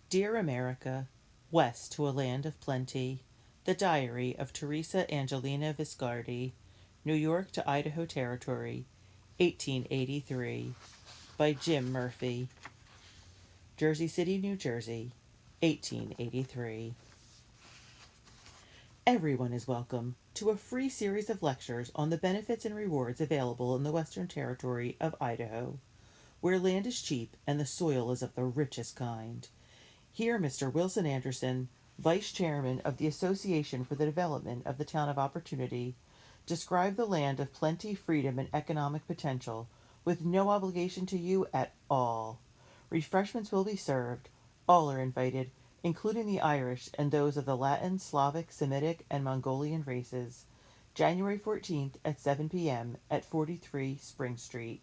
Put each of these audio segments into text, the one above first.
Dear America, West to a Land of Plenty, The Diary of Teresa Angelino Viscardi, New York to Idaho Territory, 1883, by Jim Murphy, Jersey City, New Jersey, 1883. Everyone is welcome to a free series of lectures on the benefits and rewards available in the Western Territory of Idaho, where land is cheap and the soil is of the richest kind. Here, Mr. Wilson Anderson, Vice Chairman of the Association for the Development of the Town of Opportunity, described the land of plenty, freedom, and economic potential with no obligation to you at all. Refreshments will be served. All are invited, including the Irish and those of the Latin, Slavic, Semitic, and Mongolian races. January 14th at 7 p.m. at 43 Spring Street.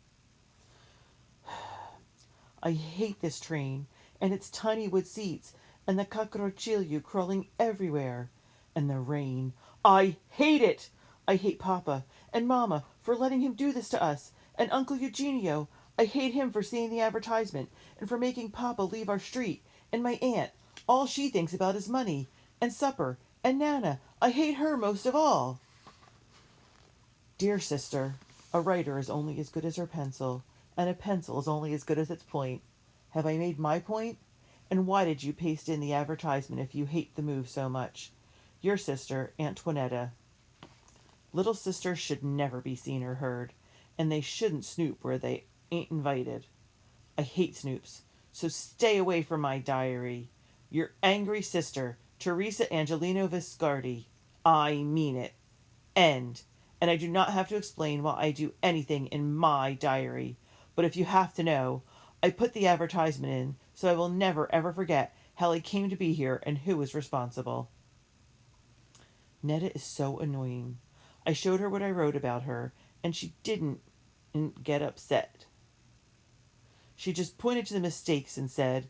I hate this train, and its tiny wood seats, and the cockroachillo crawling everywhere, and the rain. I hate it! I hate Papa and Mamma for letting him do this to us, and Uncle Eugenio. I hate him for seeing the advertisement, and for making Papa leave our street, and my aunt. All she thinks about is money, and supper, and Nana. I hate her most of all. Dear sister, a writer is only as good as her pencil, and a pencil is only as good as its point. Have I made my point? And why did you paste in the advertisement if you hate the move so much? Your sister, Antoinetta. Little sisters should never be seen or heard, and they shouldn't snoop where they ain't invited. I hate snoops, so stay away from my diary. Your angry sister, Teresa Angelino Viscardi. I mean it. End. And I do not have to explain why I do anything in my diary. But if you have to know, I put the advertisement in so I will never ever forget how I came to be here and who is responsible. Neda is so annoying. I showed her what I wrote about her, and she didn't get upset. She just pointed to the mistakes and said,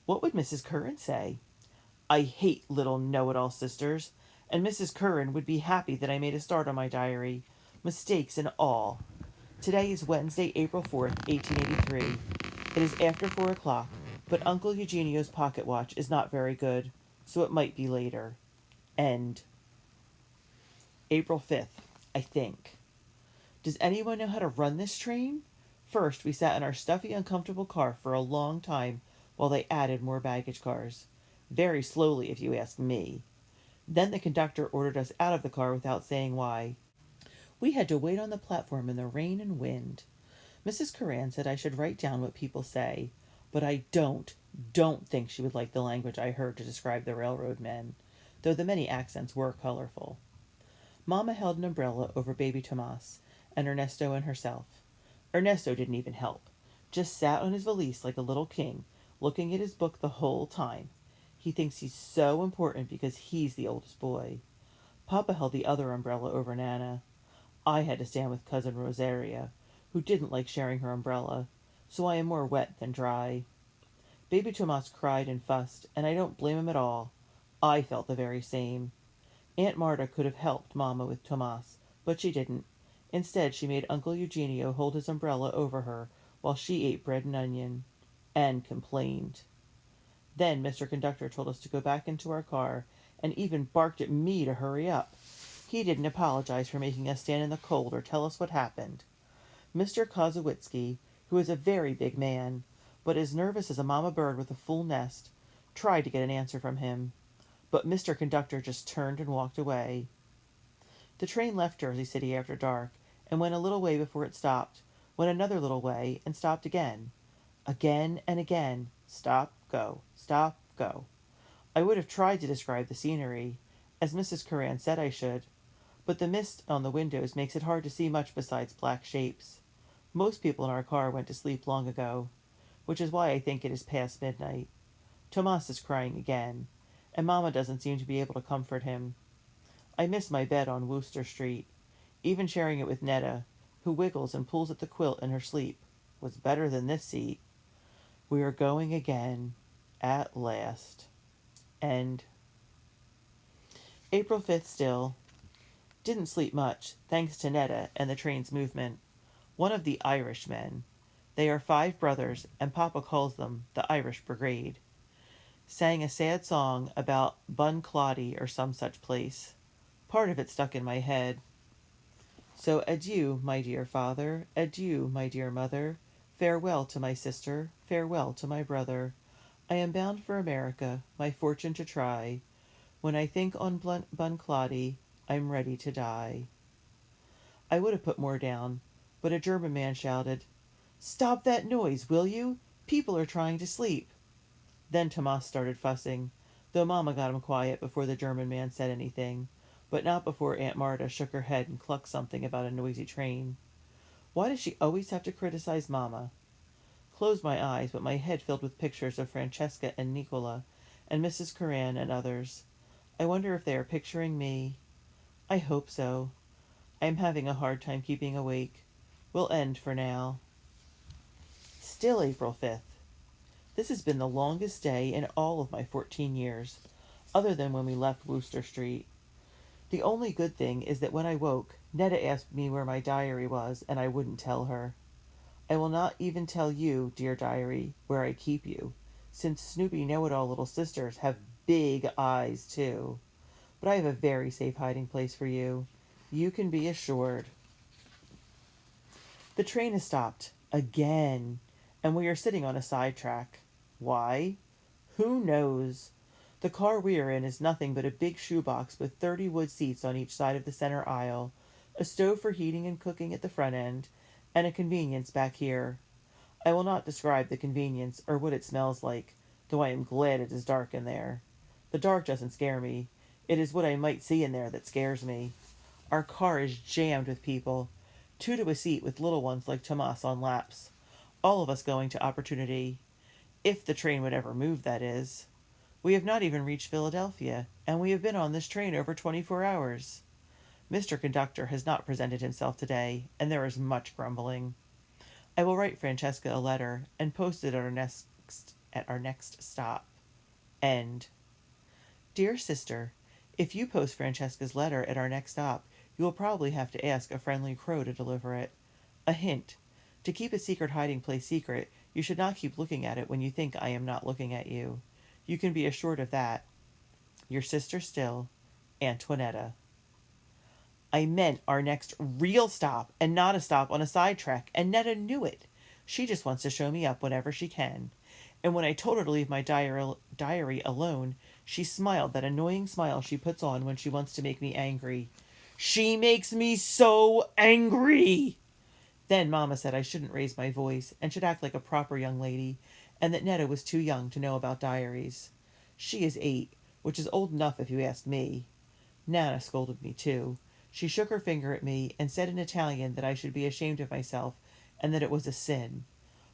"What would Mrs. Curran say?" I hate little know-it-all sisters, and Mrs. Curran would be happy that I made a start on my diary, mistakes and all. Today is Wednesday, April 4th, 1883. It is after 4 o'clock, but Uncle Eugenio's pocket watch is not very good, so it might be later. End. April 5th, I think. Does anyone know how to run this train? First, we sat in our stuffy, uncomfortable car for a long time while they added more baggage cars. Very slowly, if you ask me. Then the conductor ordered us out of the car without saying why. We had to wait on the platform in the rain and wind. Mrs. Curran said I should write down what people say, but I don't think she would like the language I heard to describe the railroad men, though the many accents were colorful. Mamma held an umbrella over baby Tomas, and Ernesto and herself. Ernesto didn't even help, just sat on his valise like a little king, looking at his book the whole time. He thinks he's so important because he's the oldest boy. Papa held the other umbrella over Nana. I had to stand with Cousin Rosaria, who didn't like sharing her umbrella, so I am more wet than dry. Baby Tomas cried and fussed, and I don't blame him at all. I felt the very same. Aunt Marta could have helped Mamma with Tomas, but she didn't. Instead, she made Uncle Eugenio hold his umbrella over her while she ate bread and onion, and complained. Then Mr. Conductor told us to go back into our car, and even barked at me to hurry up. He didn't apologize for making us stand in the cold or tell us what happened. Mr. Kozowitzki, who is a very big man, but as nervous as a mama bird with a full nest, tried to get an answer from him. But Mr. Conductor just turned and walked away. The train left Jersey City after dark, and went a little way before it stopped, went another little way, and stopped again. Again and again. Stop, go, stop, go. I would have tried to describe the scenery, as Mrs. Curran said I should, but the mist on the windows makes it hard to see much besides black shapes. Most people in our car went to sleep long ago, which is why I think it is past midnight. Tomas is crying again, and Mamma doesn't seem to be able to comfort him. I miss my bed on Wooster Street. Even sharing it with Neda, who wiggles and pulls at the quilt in her sleep, was better than this seat. We are going again, at last. End. April 5th still. Didn't sleep much, thanks to Neda and the train's movement. One of the Irishmen. They are 5 brothers, and Papa calls them the Irish Brigade. sang a sad song about Bunclody or some such place. Part of it stuck in my head. So adieu, my dear father, adieu, my dear mother. Farewell to my sister, farewell to my brother. I am bound for America, my fortune to try. When I think on Bunclody, I'm ready to die. I would have put more down, but a German man shouted, "Stop that noise, will you? People are trying to sleep." Then Tomas started fussing, though Mamma got him quiet before the German man said anything, but not before Aunt Marta shook her head and clucked something about a noisy train. Why does she always have to criticize Mamma? Closed my eyes, but my head filled with pictures of Francesca and Nicola, and Mrs. Curran and others. I wonder if they are picturing me. I hope so. I am having a hard time keeping awake. We'll end for now. Still April 5th. This has been the longest day in all of my 14 years, other than when we left Wooster Street. The only good thing is that when I woke, Neda asked me where my diary was, and I wouldn't tell her. I will not even tell you, dear diary, where I keep you, since Snoopy Know-It-All little sisters have big eyes, too. But I have a very safe hiding place for you. You can be assured. The train has stopped. Again. And we are sitting on a side track. Why? Who knows? The car we are in is nothing but a big shoebox with 30 wood seats on each side of the center aisle, a stove for heating and cooking at the front end, and a convenience back here. I will not describe the convenience or what it smells like, though I am glad it is dark in there. The dark doesn't scare me. It is what I might see in there that scares me. Our car is jammed with people, two to a seat with little ones like Tomas on laps. All of us going to Opportunity. If the train would ever move, that is. We have not even reached Philadelphia, and we have been on this train over 24 hours. Mr. Conductor has not presented himself today, and there is much grumbling. I will write Francesca a letter and post it at our next stop. End. Dear sister, if you post Francesca's letter at our next stop, you will probably have to ask a friendly crow to deliver it. A hint. To keep a secret hiding place secret, you should not keep looking at it when you think I am not looking at you. You can be assured of that. Your sister still, Antoinetta. I meant our next real stop and not a stop on a sidetrack, and Neda knew it. She just wants to show me up whenever she can. And when I told her to leave my diary alone, she smiled that annoying smile she puts on when she wants to make me angry. She makes me so angry! Then Mamma said I shouldn't raise my voice and should act like a proper young lady, and that Neda was too young to know about diaries. She is 8, which is old enough if you ask me. Nana scolded me too. She shook her finger at me and said in Italian that I should be ashamed of myself and that it was a sin.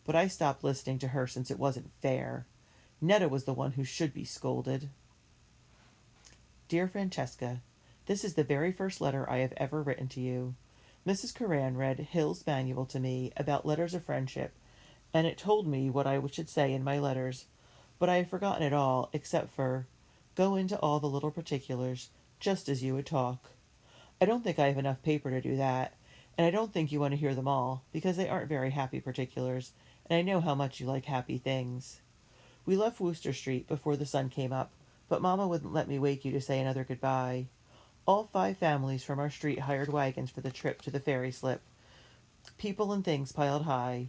But I stopped listening to her since it wasn't fair. Neda was the one who should be scolded. Dear Francesca, this is the very first letter I have ever written to you. Mrs. Curran read Hill's manual to me about letters of friendship, and it told me what I should say in my letters, but I have forgotten it all except for go into all the little particulars, just as you would talk. I don't think I have enough paper to do that, and I don't think you want to hear them all, because they aren't very happy particulars, and I know how much you like happy things. We left Wooster Street before the sun came up, but Mamma wouldn't let me wake you to say another goodbye. All 5 families from our street hired wagons for the trip to the ferry slip. People and things piled high.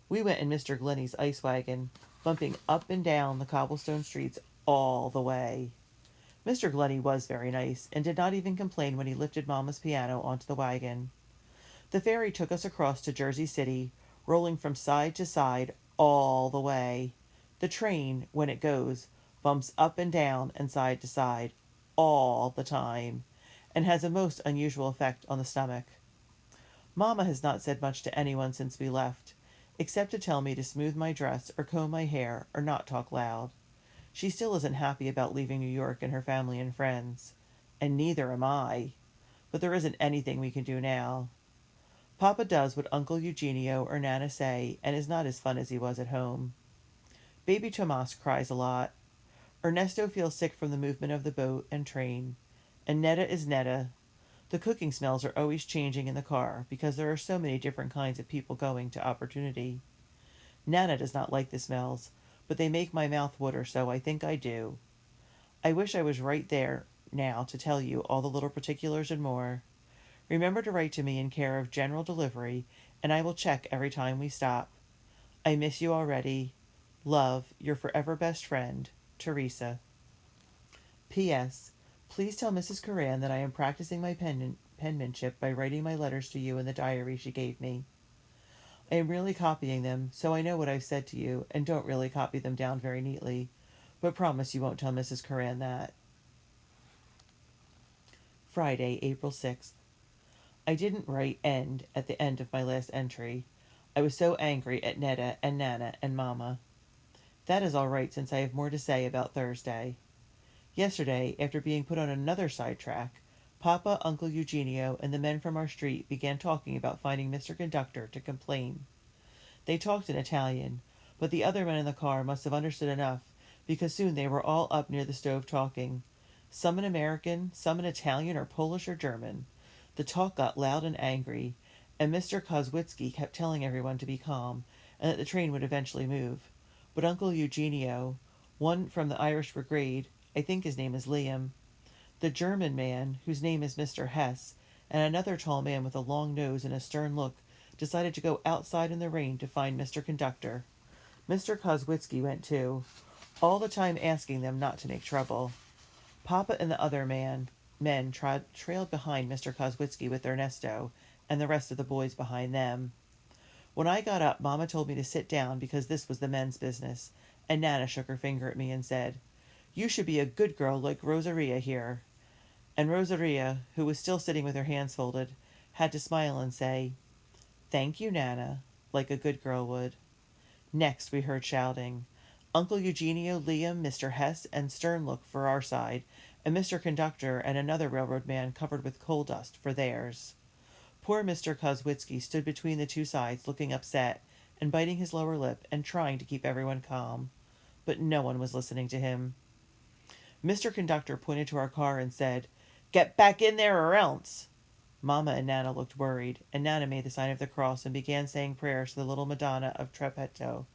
We went in Mr. Glennie's ice wagon, bumping up and down the cobblestone streets all the way. Mr. Glennie was very nice, and did not even complain when he lifted Mamma's piano onto the wagon. The ferry took us across to Jersey City, rolling from side to side all the way. The train, when it goes, bumps up and down and side to side all the time, and has a most unusual effect on the stomach. Mamma has not said much to anyone since we left, except to tell me to smooth my dress or comb my hair or not talk loud. She still isn't happy about leaving New York and her family and friends, and neither am I, but there isn't anything we can do now. Papa does what Uncle Eugenio or Nana say, and is not as fun as he was at home. Baby Tomas cries a lot. Ernesto feels sick from the movement of the boat and train, and Neda is Neda. The cooking smells are always changing in the car because there are so many different kinds of people going to Opportunity. Nana does not like the smells, but they make my mouth water, so I think I do. I wish I was right there now to tell you all the little particulars and more. Remember to write to me in care of General Delivery, and I will check every time we stop. I miss you already. Love, your forever best friend, Teresa. P.S. Please tell Mrs. Curran that I am practicing my penmanship by writing my letters to you in the diary she gave me. I am really copying them, so I know what I've said to you, and don't really copy them down very neatly, but promise you won't tell Mrs. Curran that. Friday, April 6th. I didn't write end at the end of my last entry. I was so angry at Neda and Nana and Mama. That is all right since I have more to say about Thursday. Yesterday, after being put on another sidetrack, Papa, Uncle Eugenio, and the men from our street began talking about finding Mr. Conductor to complain. They talked in Italian, but the other men in the car must have understood enough, because soon they were all up near the stove talking. Some in American, some in Italian or Polish or German. The talk got loud and angry, and Mr. Kozwitzki kept telling everyone to be calm, and that the train would eventually move. But Uncle Eugenio, one from the Irish Brigade, I think his name is Liam, the German man, whose name is Mr. Hess, and another tall man with a long nose and a stern look, decided to go outside in the rain to find Mr. Conductor. Mr. Kozwitzki went too, all the time asking them not to make trouble. Papa and the other men trailed behind Mr. Kozwitzki with Ernesto, and the rest of the boys behind them. When I got up, Mamma told me to sit down because this was the men's business, and Nana shook her finger at me and said, "You should be a good girl like Rosaria here." And Rosaria, who was still sitting with her hands folded, had to smile and say, "Thank you, Nana," like a good girl would. Next we heard shouting. Uncle Eugenio, Liam, Mr. Hess, and Sternlook for our side, and Mr. Conductor and another railroad man covered with coal dust for theirs. Poor Mr. Kozwitzki stood between the two sides, looking upset, and biting his lower lip, and trying to keep everyone calm. But no one was listening to him. Mr. Conductor pointed to our car and said, "Get back in there or else." Mamma and Nana looked worried, and Nana made the sign of the cross and began saying prayers to the little Madonna of Trepetto.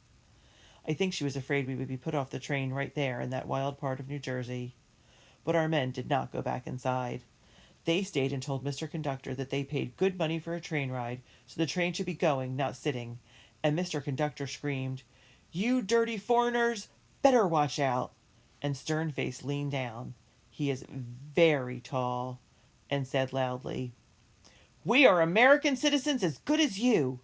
I think she was afraid we would be put off the train right there in that wild part of New Jersey. But our men did not go back inside. They stayed and told Mr. Conductor that they paid good money for a train ride, so the train should be going, not sitting. And Mr. Conductor screamed, "You dirty foreigners, better watch out!" And Sternface leaned down. He is very tall, and said loudly, "We are American citizens as good as you."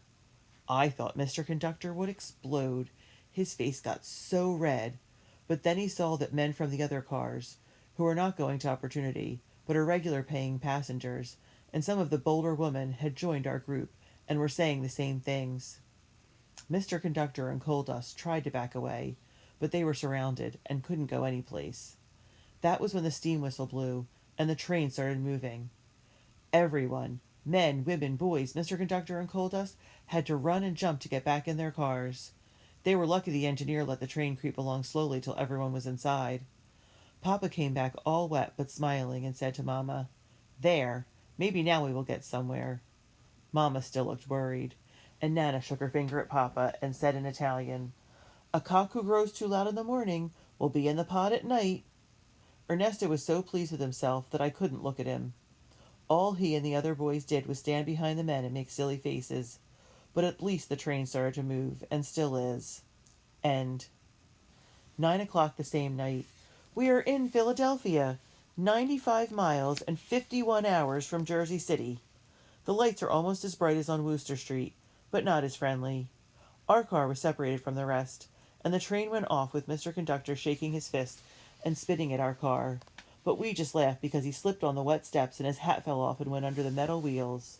I thought Mr. Conductor would explode. His face got so red. But then he saw that men from the other cars, who were not going to Opportunity, but are regular paying passengers, and some of the bolder women had joined our group and were saying the same things. Mr. Conductor and Coal Dust tried to back away, but they were surrounded and couldn't go any place. That was when the steam whistle blew, and the train started moving. Everyone, men, women, boys, Mr. Conductor and Coal Dust, had to run and jump to get back in their cars. They were lucky the engineer let the train creep along slowly till everyone was inside. Papa came back all wet but smiling and said to Mamma, "There, maybe now we will get somewhere." Mamma still looked worried, and Nana shook her finger at Papa and said in Italian, "A cock who crows too loud in the morning will be in the pot at night." Ernesto was so pleased with himself that I couldn't look at him. All he and the other boys did was stand behind the men and make silly faces. But at least the train started to move, and still is. End. 9 o'clock the same night. We are in Philadelphia, 95 miles and 51 hours from Jersey City. The lights are almost as bright as on Wooster Street, but not as friendly. Our car was separated from the rest, and the train went off with Mr. Conductor shaking his fist and spitting at our car. But we just laughed because he slipped on the wet steps and his hat fell off and went under the metal wheels.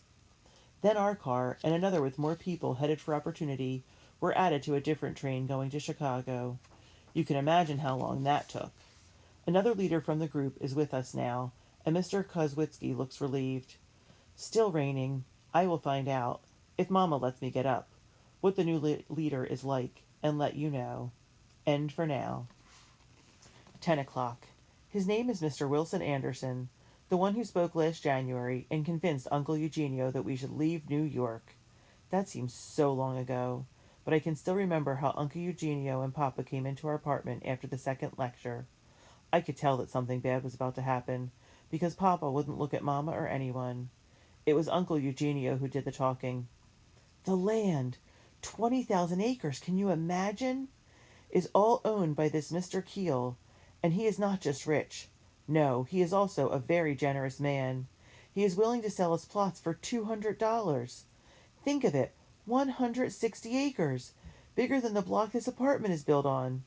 Then our car, and another with more people headed for Opportunity, were added to a different train going to Chicago. You can imagine how long that took. Another leader from the group is with us now, and Mr. Kozwitzki looks relieved. Still raining. I will find out, if Mamma lets me get up, what the new leader is like, and let you know. End for now. 10 o'clock. His name is Mr. Wilson Anderson, the one who spoke last January and convinced Uncle Eugenio that we should leave New York. That seems so long ago. but I can still remember how Uncle Eugenio and Papa came into our apartment after the second lecture. I could tell that something bad was about to happen, because Papa wouldn't look at Mama or anyone. It was Uncle Eugenio who did the talking. The land! 20,000 acres, can you imagine? Is all owned by this Mr. Keel, and he is not just rich. No, he is also a very generous man. He is willing to sell us plots for $200. Think of it, 160 acres, bigger than the block this apartment is built on.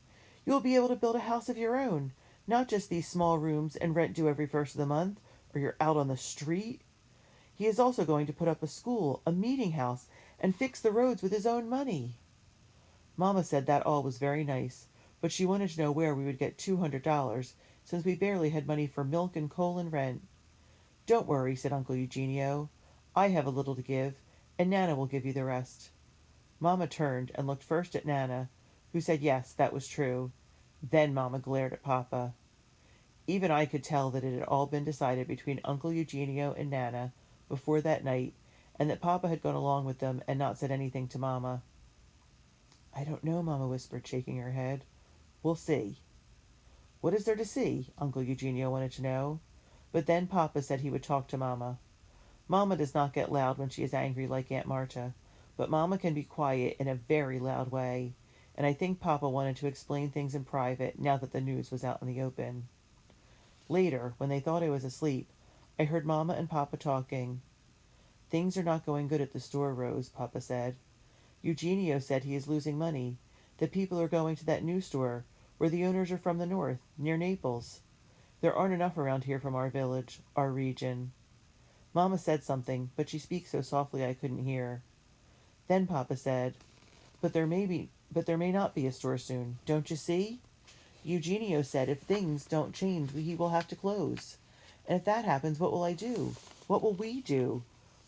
You will be able to build a house of your own, not just these small rooms and rent due every first of the month, or you're out on the street. He is also going to put up a school, a meeting house, and fix the roads with his own money. Mamma said that all was very nice, but she wanted to know where we would get $200, since we barely had money for milk and coal and rent. Don't worry, said Uncle Eugenio. I have a little to give, and Nana will give you the rest. Mamma turned and looked first at Nana, who said yes, that was true. Then Mamma glared at Papa. Even I could tell that it had all been decided between Uncle Eugenio and Nana before that night, and that Papa had gone along with them and not said anything to Mamma. I don't know, Mamma whispered, shaking her head. We'll see. What is there to see? Uncle Eugenio wanted to know. But then Papa said he would talk to Mamma. Mamma does not get loud when she is angry like Aunt Marta, but Mamma can be quiet in a very loud way, and I think Papa wanted to explain things in private now that the news was out in the open. Later, when they thought I was asleep, I heard Mamma and Papa talking. Things are not going good at the store, Rose, Papa said. Eugenio said he is losing money. The people are going to that new store, where the owners are from the north, near Naples. There aren't enough around here from our village, our region. Mamma said something, but she speaks so softly I couldn't hear. Then Papa said, but there may not be a store soon. Don't you see? Eugenio said if things don't change, he will have to close. And if that happens, what will I do? What will we do?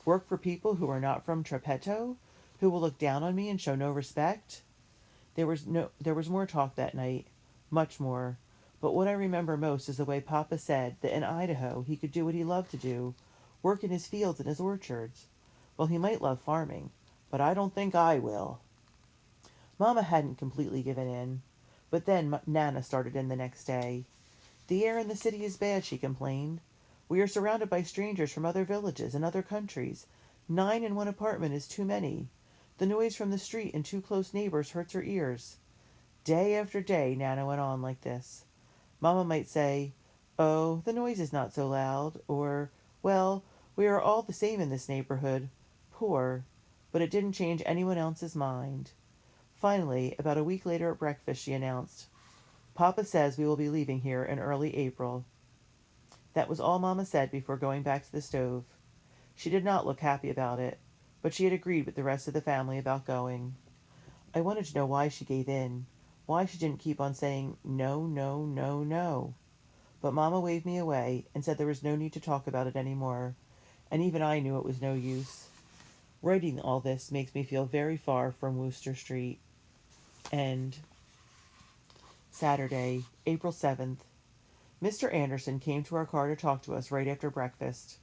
Work for people who are not from Trapetto? Who will look down on me and show no respect? There was more talk that night, much more. But what I remember most is the way Papa said that in Idaho he could do what he loved to do, work in his fields and his orchards. Well, he might love farming, but I don't think I will. Mamma hadn't completely given in, but then Nana started in the next day. The air in the city is bad, she complained. We are surrounded by strangers from other villages and other countries. 9 in one apartment is too many. The noise from the street and too close neighbors hurts her ears. Day after day, Nana went on like this. Mamma might say, "Oh, the noise is not so loud," or, "Well, we are all the same in this neighborhood. Poor." But it didn't change anyone else's mind. Finally, about a week later at breakfast, she announced, "Papa says we will be leaving here in early April." That was all Mamma said before going back to the stove. She did not look happy about it, but she had agreed with the rest of the family about going. I wanted to know why she gave in, why she didn't keep on saying no, no, no, no. But Mamma waved me away and said there was no need to talk about it any more, and even I knew it was no use. Writing all this makes me feel very far from Wooster Street. And Saturday, April 7th. Mr. Anderson came to our car to talk to us right after breakfast.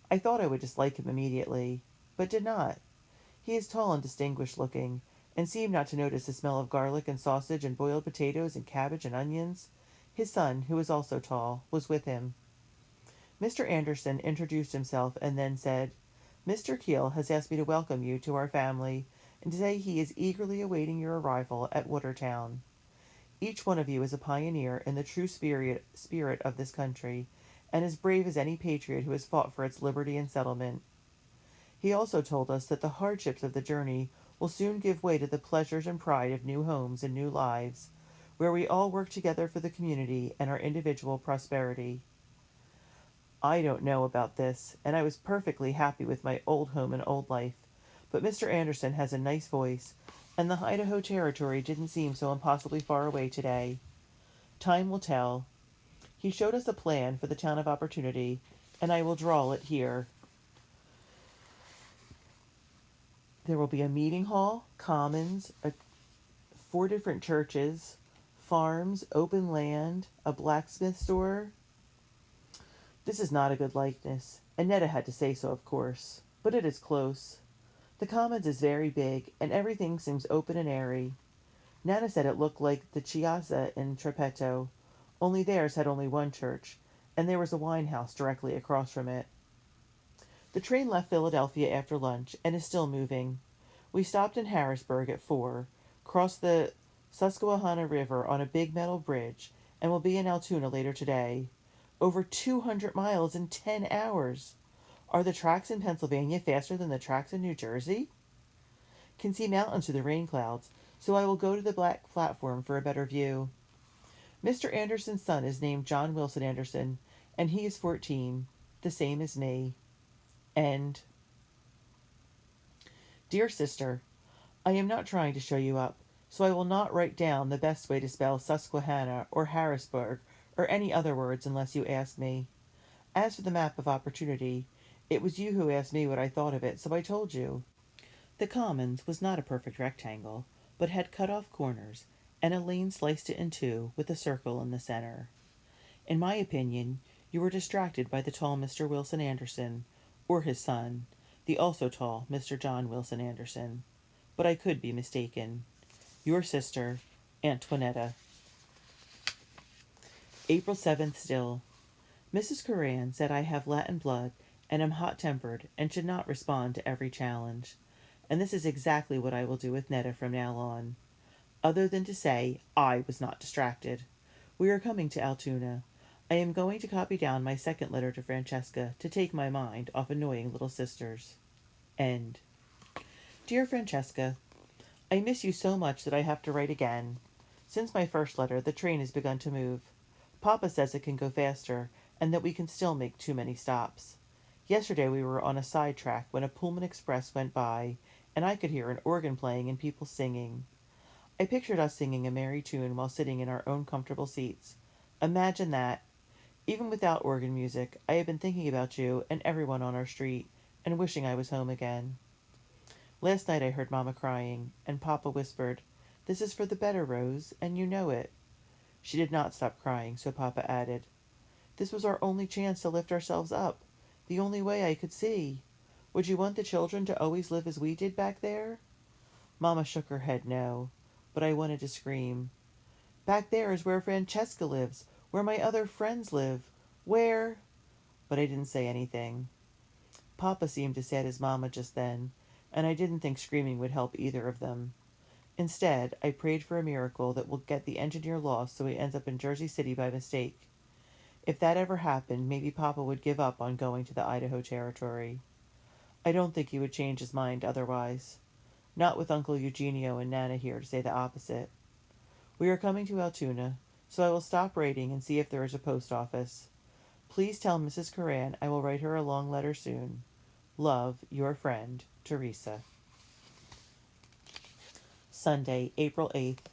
I thought I would dislike him immediately, but did not. He is tall and distinguished looking, and seemed not to notice the smell of garlic and sausage and boiled potatoes and cabbage and onions. His son, who was also tall, was with him. Mr. Anderson introduced himself and then said, "Mr. Keel has asked me to welcome you to our family and to say he is eagerly awaiting your arrival at Watertown. Each one of you is a pioneer in the true spirit of this country, and as brave as any patriot who has fought for its liberty and settlement." He also told us that the hardships of the journey will soon give way to the pleasures and pride of new homes and new lives, where we all work together for the community and our individual prosperity. I don't know about this, and I was perfectly happy with my old home and old life, but Mr. Anderson has a nice voice, and the Idaho Territory didn't seem so impossibly far away today. Time will tell. He showed us a plan for the town of Opportunity, and I will draw it here. There will be a meeting hall, commons, 4 different churches, farms, open land, a blacksmith store. This is not a good likeness, and Neda had to say so, of course, but it is close. The Commons is very big, and everything seems open and airy. Nana said it looked like the Chiesa in Trepetto, only theirs had only one church, and there was a wine house directly across from it. The train left Philadelphia after lunch and is still moving. We stopped in Harrisburg at 4, crossed the Susquehanna River on a big metal bridge, and will be in Altoona later today. Over 200 miles in 10 hours. Are the tracks in Pennsylvania faster than the tracks in New Jersey? Can see mountains through the rain clouds, so I will go to the black platform for a better view. Mr. Anderson's son is named John Wilson Anderson, and he is 14, the same as me. End. Dear sister, I am not trying to show you up, so I will not write down the best way to spell Susquehanna or Harrisburg or any other words unless you ask me. As for the map of opportunity, it was you who asked me what I thought of it, so I told you. The Commons was not a perfect rectangle, but had cut off corners, and a lane sliced it in two with a circle in the center. In my opinion, you were distracted by the tall Mr. Wilson Anderson, or his son, the also tall Mr. John Wilson Anderson. But I could be mistaken. Your sister, Antoinetta. April 7th still. Mrs. Curran said I have Latin blood and am hot-tempered and should not respond to every challenge. And this is exactly what I will do with Neda from now on. Other than to say I was not distracted. We are coming to Altoona. I am going to copy down my second letter to Francesca to take my mind off annoying little sisters. End. Dear Francesca, I miss you so much that I have to write again. Since my first letter, the train has begun to move. Papa says it can go faster, and that we can still make too many stops. Yesterday we were on a side track when a Pullman Express went by, and I could hear an organ playing and people singing. I pictured us singing a merry tune while sitting in our own comfortable seats. Imagine that. Even without organ music, I have been thinking about you and everyone on our street, and wishing I was home again. Last night I heard Mamma crying, and Papa whispered, "This is for the better, Rose, and you know it." She did not stop crying, so Papa added, "This was our only chance to lift ourselves up, the only way I could see. Would you want the children to always live as we did back there?" Mamma shook her head no, but I wanted to scream. "Back there is where Francesca lives, where my other friends live, where—" But I didn't say anything. Papa seemed as sad as Mamma just then, and I didn't think screaming would help either of them. Instead, I prayed for a miracle that will get the engineer lost so he ends up in Jersey City by mistake. If that ever happened, maybe Papa would give up on going to the Idaho Territory. I don't think he would change his mind otherwise. Not with Uncle Eugenio and Nana here to say the opposite. We are coming to Altoona, so I will stop writing and see if there is a post office. Please tell Mrs. Curran I will write her a long letter soon. Love, your friend, Teresa. Sunday, April 8th.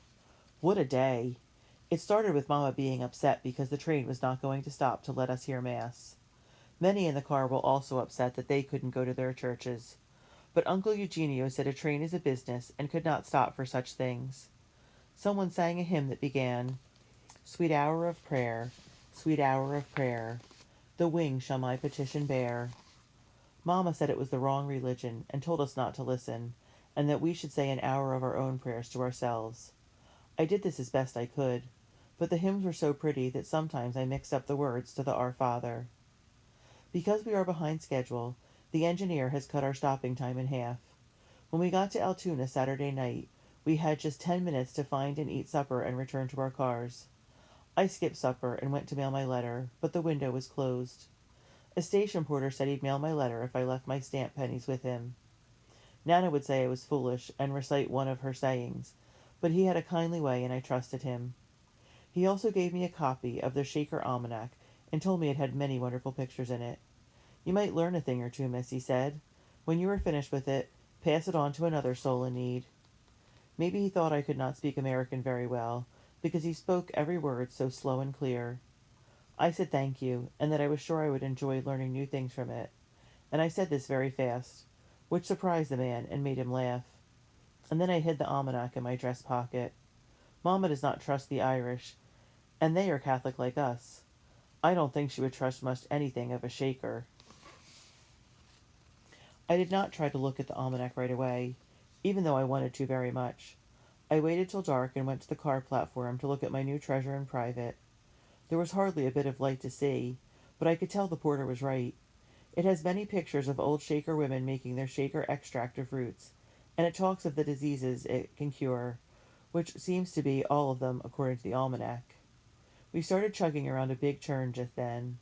What a day! It started with Mamma being upset because the train was not going to stop to let us hear Mass. Many in the car were also upset that they couldn't go to their churches. But Uncle Eugenio said a train is a business and could not stop for such things. Someone sang a hymn that began, "Sweet hour of prayer, sweet hour of prayer, the wing shall my petition bear." Mamma said it was the wrong religion and told us not to listen, and that we should say an hour of our own prayers to ourselves. I did this as best I could, but the hymns were so pretty that sometimes I mixed up the words to the Our Father. Because we are behind schedule, the engineer has cut our stopping time in half. When we got to Altoona Saturday night, we had just 10 minutes to find and eat supper and return to our cars. I skipped supper and went to mail my letter, but the window was closed. A station porter said he'd mail my letter if I left my stamp pennies with him. Nana would say I was foolish and recite one of her sayings, but he had a kindly way and I trusted him. He also gave me a copy of the Shaker Almanac and told me it had many wonderful pictures in it. "You might learn a thing or two, miss," he said. "When you are finished with it, pass it on to another soul in need." Maybe he thought I could not speak American very well, because he spoke every word so slow and clear. I said thank you, and that I was sure I would enjoy learning new things from it, and I said this very fast, which surprised the man and made him laugh. And then I hid the almanac in my dress pocket. Mamma does not trust the Irish, and they are Catholic like us. I don't think she would trust much anything of a Shaker. I did not try to look at the almanac right away, even though I wanted to very much. I waited till dark and went to the car platform to look at my new treasure in private. There was hardly a bit of light to see, but I could tell the porter was right. It has many pictures of old Shaker women making their Shaker extract of roots, and it talks of the diseases it can cure, which seems to be all of them according to the almanac. We started chugging around a big turn just then.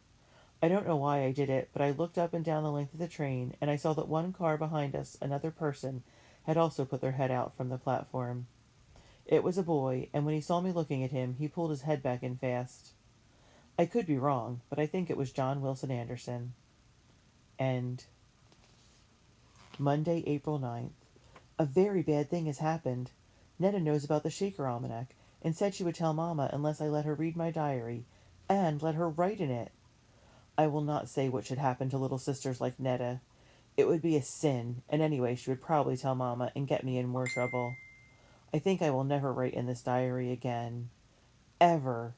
I don't know why I did it, but I looked up and down the length of the train, and I saw that one car behind us, another person, had also put their head out from the platform. It was a boy, and when he saw me looking at him, he pulled his head back in fast. I could be wrong, but I think it was John Wilson Anderson. End. Monday, April 9th. A very bad thing has happened. Neda knows about the Shaker Almanac, and said she would tell Mamma unless I let her read my diary, and let her write in it. I will not say what should happen to little sisters like Neda. It would be a sin, and anyway she would probably tell Mamma and get me in more trouble. I think I will never write in this diary again. Ever.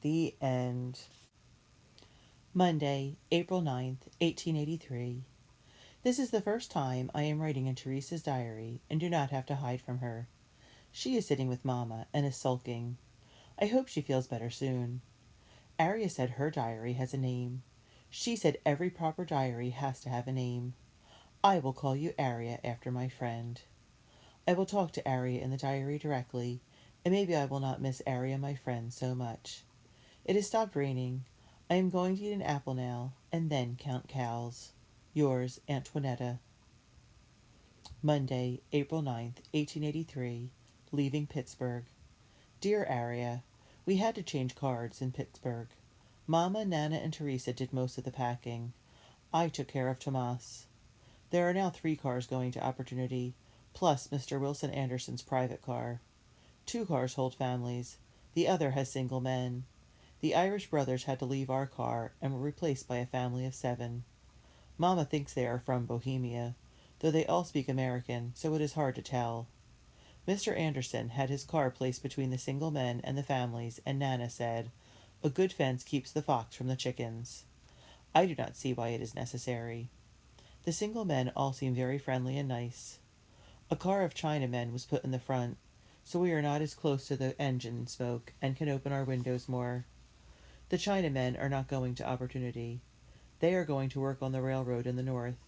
The end. Monday, April 9th, 1883. This is the first time I am writing in Teresa's diary and do not have to hide from her. She is sitting with Mamma and is sulking. I hope she feels better soon. Aria said her diary has a name. She said every proper diary has to have a name. I will call you Aria after my friend. I will talk to Aria in the diary directly, and maybe I will not miss Aria, my friend, so much. It has stopped raining. I am going to eat an apple now, and then count cows. Yours, Antoinetta. Monday, April 9th, 1883. Leaving Pittsburgh. Dear Aria, we had to change cards in Pittsburgh. Mamma, Nana, and Teresa did most of the packing. I took care of Tomas. There are now 3 cars going to Opportunity, plus Mr. Wilson Anderson's private car. 2 cars hold families. The other has single men. The Irish brothers had to leave our car and were replaced by a family of 7. Mamma thinks they are from Bohemia, though they all speak American, so it is hard to tell. Mr. Anderson had his car placed between the single men and the families, and Nana said, "A good fence keeps the fox from the chickens." I do not see why it is necessary. The single men all seem very friendly and nice. A car of Chinamen was put in the front, so we are not as close to the engine smoke and can open our windows more. The Chinamen are not going to Opportunity. They are going to work on the railroad in the north.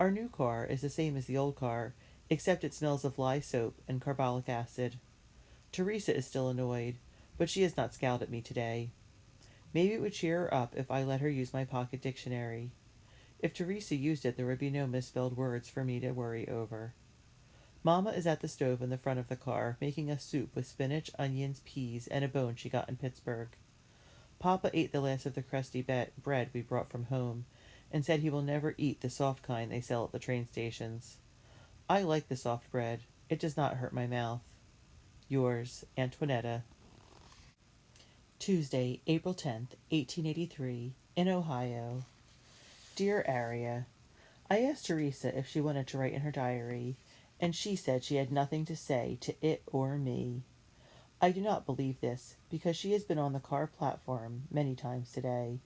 Our new car is the same as the old car, except it smells of lye soap and carbolic acid. Teresa is still annoyed, but she has not scowled at me today. Maybe it would cheer her up if I let her use my pocket dictionary. If Teresa used it, there would be no misspelled words for me to worry over. Mamma is at the stove in the front of the car, making us soup with spinach, onions, peas, and a bone she got in Pittsburgh. Papa ate the last of the crusty bread we brought from home, and said he will never eat the soft kind they sell at the train stations. I like the soft bread. It does not hurt my mouth. Yours, Antoinetta. Tuesday, April 10th, 1883, in Ohio. Dear Aria, I asked Teresa if she wanted to write in her diary, and she said she had nothing to say to it or me. I do not believe this, because she has been on the car platform many times today.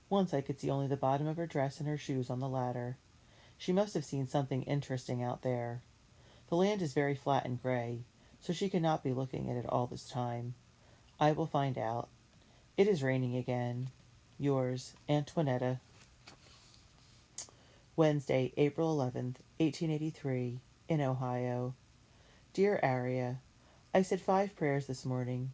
Once I could see only the bottom of her dress and her shoes on the ladder. She must have seen something interesting out there. The land is very flat and gray, so she cannot be looking at it all this time. I will find out. It is raining again. Yours, Antoinetta. Wednesday, April 11th, 1883, in Ohio. Dear Aria, I said 5 prayers this morning.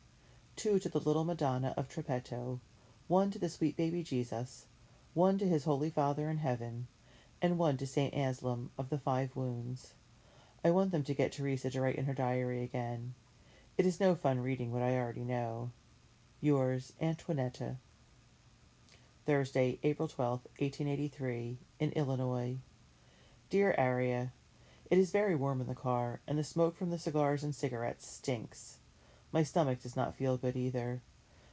2 to the little Madonna of Trepetto, 1 to the sweet baby Jesus, 1 to his Holy Father in heaven, and 1 to St. Aslam of the 5 wounds. I want them to get Teresa to write in her diary again. It is no fun reading what I already know. Yours, Antoinetta. Thursday, April 12th, 1883, in Illinois. Dear Aria, it is very warm in the car, and the smoke from the cigars and cigarettes stinks. My stomach does not feel good either.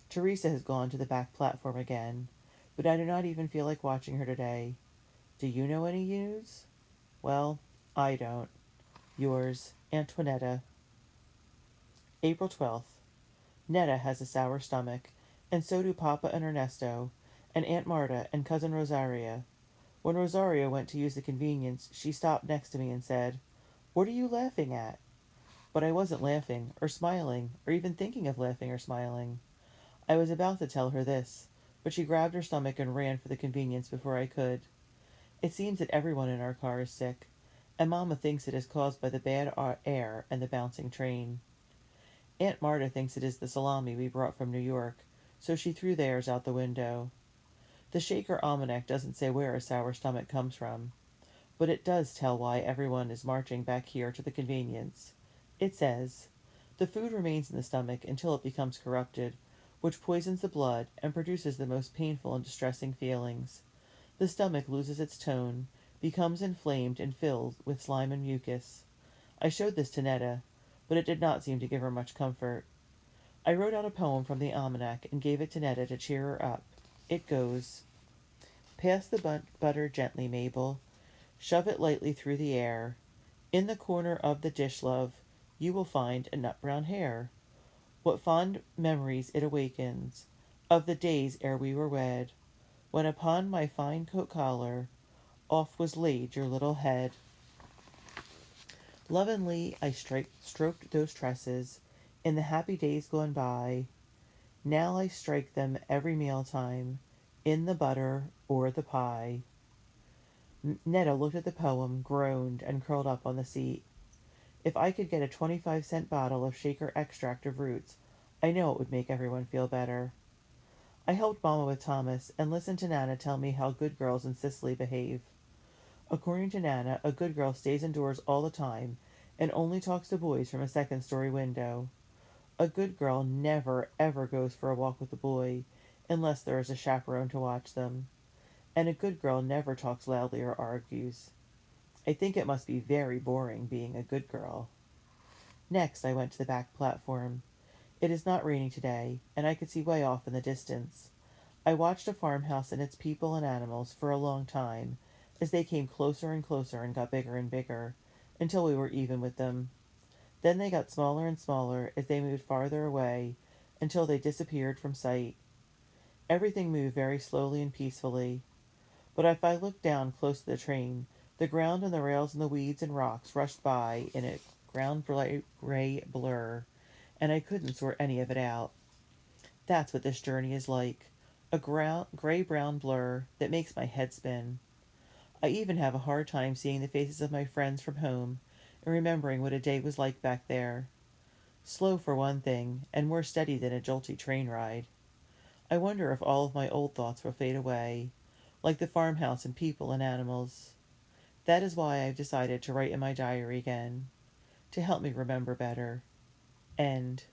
Teresa has gone to the back platform again, but I do not even feel like watching her today. Do you know any news? Well, I don't. Yours, Antoinetta. April 12th. Netta has a sour stomach, and so do Papa and Ernesto, and Aunt Marta and Cousin Rosaria. When Rosario went to use the convenience, she stopped next to me and said, "What are you laughing at?" But I wasn't laughing, or smiling, or even thinking of laughing or smiling. I was about to tell her this, but she grabbed her stomach and ran for the convenience before I could. It seems that everyone in our car is sick, and Mamma thinks it is caused by the bad air and the bouncing train. Aunt Marta thinks it is the salami we brought from New York, so she threw theirs out the window. The Shaker Almanac doesn't say where a sour stomach comes from, but it does tell why everyone is marching back here to the convenience. It says, "The food remains in the stomach until it becomes corrupted, which poisons the blood and produces the most painful and distressing feelings. The stomach loses its tone, becomes inflamed and filled with slime and mucus." I showed this to Neda, but it did not seem to give her much comfort. I wrote out a poem from the almanac and gave it to Neda to cheer her up. It goes, "Pass the butter gently, Mabel. Shove it lightly through the air. In the corner of the dish, love, you will find a nut brown hair. What fond memories it awakens of the days ere we were wed, when upon my fine coat collar oft was laid your little head. Lovingly I stroked those tresses in the happy days gone by. Now I strike them every meal time in the butter or the pie." Netta looked at the poem, groaned, and curled up on the seat. If I could get a 25-cent bottle of Shaker extract of roots, I know it would make everyone feel better. I helped Mama with Thomas and listened to Nana tell me how good girls in Sicily behave. According to Nana, a good girl stays indoors all the time and only talks to boys from a second-story window. A good girl never, ever goes for a walk with a boy unless there is a chaperone to watch them. And a good girl never talks loudly or argues. I think it must be very boring being a good girl. Next, I went to the back platform. It is not raining today, and I could see way off in the distance. I watched a farmhouse and its people and animals for a long time as they came closer and closer and got bigger and bigger until we were even with them. Then they got smaller and smaller as they moved farther away until they disappeared from sight. Everything moved very slowly and peacefully. But if I looked down close to the train, the ground and the rails and the weeds and rocks rushed by in a ground gray blur, and I couldn't sort any of it out. That's what this journey is like, a gray brown blur that makes my head spin. I even have a hard time seeing the faces of my friends from home and remembering what a day was like back there. Slow for one thing, and more steady than a jolty train ride. I wonder if all of my old thoughts will fade away, like the farmhouse and people and animals. That is why I've decided to write in my diary again, to help me remember better. End.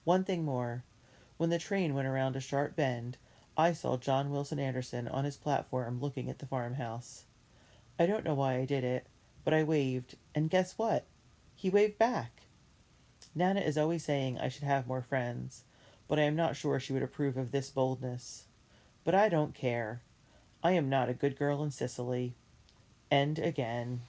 One thing more. When the train went around a sharp bend, I saw John Wilson Anderson on his platform looking at the farmhouse. I don't know why I did it, but I waved, and guess what? He waved back. Nana is always saying I should have more friends, but I am not sure she would approve of this boldness. But I don't care. I am not a good girl in Sicily. End again.